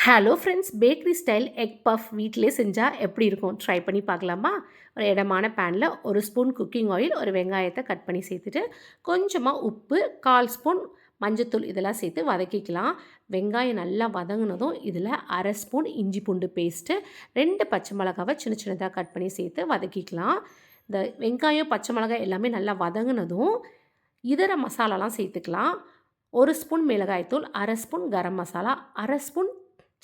Hello friends, bakery style egg puff வீட்டிலே செஞ்சால் எப்படி இருக்கும் ட்ரை பண்ணி பார்க்கலாமா? ஒரு இடமான பேனில் ஒரு ஸ்பூன் குக்கிங் ஆயில், ஒரு வெங்காயத்தை கட் பண்ணி சேர்த்துட்டு கொஞ்சமாக உப்பு, 1/4 ஸ்பூன் மஞ்சத்தூள் இதெல்லாம் சேர்த்து வதக்கிக்கலாம். வெங்காயம் நல்லா வதங்கினதும் இதில் 1/2 ஸ்பூன் இஞ்சி பூண்டு பேஸ்ட்டு, 2 பச்சை மிளகாவை சின்ன சின்னதாக கட் பண்ணி சேர்த்து வதக்கிக்கலாம். இந்த வெங்காயம் பச்சை மிளகாய் எல்லாமே நல்லா வதங்கினதும் இதர மசாலாலாம் சேர்த்துக்கலாம். 1 ஸ்பூன் மிளகாய்த்தூள், 1/2 spoon garam masala, 1/2 spoon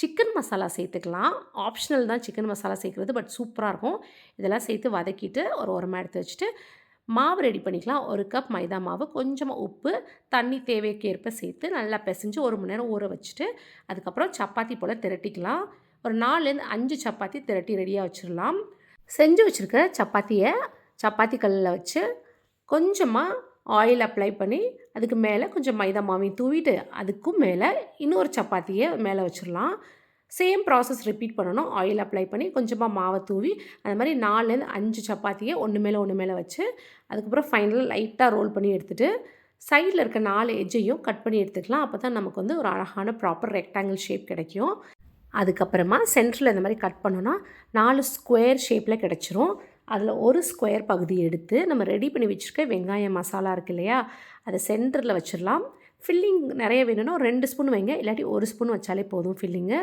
chicken masala சேர்த்துக்கலாம். ஆப்ஷனல் தான் சிக்கன் மசாலா சேர்க்குறது, பட் சூப்பராக இருக்கும். இதெல்லாம் சேர்த்து வதக்கிட்டு ஒரு ஓரமாக எடுத்து வச்சுட்டு மாவு ரெடி பண்ணிக்கலாம். 1 கப் மைதா மாவு, கொஞ்சமாக உப்பு, தண்ணி தேவைக்கேற்ப சேர்த்து நல்லா பிசைஞ்சு 1 மணி நேரம் ஊற வச்சுட்டு அதுக்கப்புறம் சப்பாத்தி போல் திரட்டிக்கலாம். ஒரு 4லேருந்து 5 சப்பாத்தி திரட்டி ரெடியாக வச்சிடலாம். செஞ்சு வச்சுருக்க சப்பாத்தியை சப்பாத்தி கல்லில் வச்சு கொஞ்சமாக ஆயில் அப்ளை பண்ணி அதுக்கு மேலே கொஞ்சம் மைதா மாவையும் தூவிட்டு அதுக்கும் மேலே இன்னொரு சப்பாத்தியை மேலே வச்சிடலாம். சேம் ப்ராசஸ் ரிப்பீட் பண்ணணும். ஆயில் அப்ளை பண்ணி கொஞ்சமாக மாவை தூவி அது மாதிரி 4லேருந்து 5 சப்பாத்தியை ஒன்று மேலே வச்சு அதுக்கப்புறம் ஃபைனலாக லைட்டாக ரோல் பண்ணி எடுத்துகிட்டு சைடில் இருக்க 4 எட்ஜையும் கட் பண்ணி எடுத்துக்கலாம். அப்போ தான் நமக்கு வந்து ஒரு அழகான ப்ராப்பர் ரெக்டாங்கிள் ஷேப் கிடைக்கும். அதுக்கப்புறமா சென்டரில் இந்த மாதிரி கட் பண்ணோன்னா 4 ஸ்கொயர் ஷேப்பில் கிடச்சிரும். அதில் ஒரு ஸ்கொயர் பகுதி எடுத்து நம்ம ரெடி பண்ணி வச்சுருக்க வெங்காயம் மசாலா இருக்குது இல்லையா, அதை சென்டரில் வச்சிடலாம். ஃபில்லிங் நிறைய வேணும்னா 2 ஸ்பூன் வைங்க, இல்லாட்டி 1 ஸ்பூன் வச்சாலே போதும் ஃபில்லிங்கு.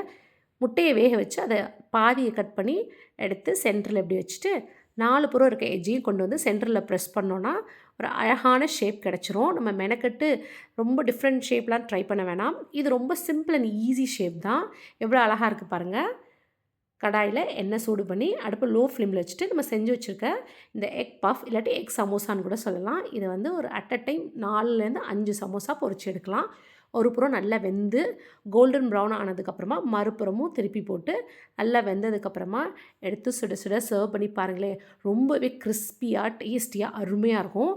முட்டையை வேக வச்சு அதை பாதியை கட் பண்ணி எடுத்து சென்டரில் இப்படி வச்சுட்டு 4 புறம் இருக்க எஜ்ஜையும் கொண்டு வந்து சென்டரில் ப்ரெஸ் பண்ணோன்னா ஒரு அழகான ஷேப் கிடச்சிரும். நம்ம மெனக்கட்டு ரொம்ப டிஃப்ரெண்ட் ஷேப்லாம் ட்ரை பண்ண வேணாம். இது ரொம்ப சிம்பிள் அண்ட் ஈஸி ஷேப் தான். எவ்வளோ அழகாக இருக்குது பாருங்கள். கடாயில் எண்ணெய் சூடு பண்ணி அடுப்பு லோ ஃப்ளேமில் வச்சுட்டு நம்ம செஞ்சு வச்சுருக்க இந்த எக் பஃப் இல்லாட்டி எக் சமோசான்னு கூட சொல்லலாம். இதை வந்து ஒரு அட் அ டைம் 4லேருந்து 5 சமோசா பொரிச்சு எடுக்கலாம். ஒரு புறம் நல்லா வெந்து கோல்டன் ப்ரௌன் ஆனதுக்கப்புறமா மறுபுறமும் திருப்பி போட்டு நல்லா வெந்ததுக்கப்புறமா எடுத்து சுட சுட சர்வ் பண்ணி பாருங்களேன். ரொம்பவே கிறிஸ்பியாக டேஸ்டியாக அருமையாக இருக்கும்.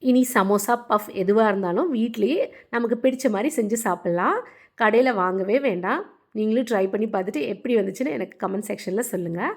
இனி சமோசா பஃப் எதுவாக இருந்தாலும் வீட்லேயே நமக்கு பிடிச்ச மாதிரி செஞ்சு சாப்பிட்லாம். கடையில் வாங்கவே வேண்டாம். நீங்களும் ட்ரை பண்ணி பார்த்துட்டு எப்படி வந்துச்சுன்னு எனக்கு கமெண்ட் செக்ஷனில் சொல்லுங்கள்.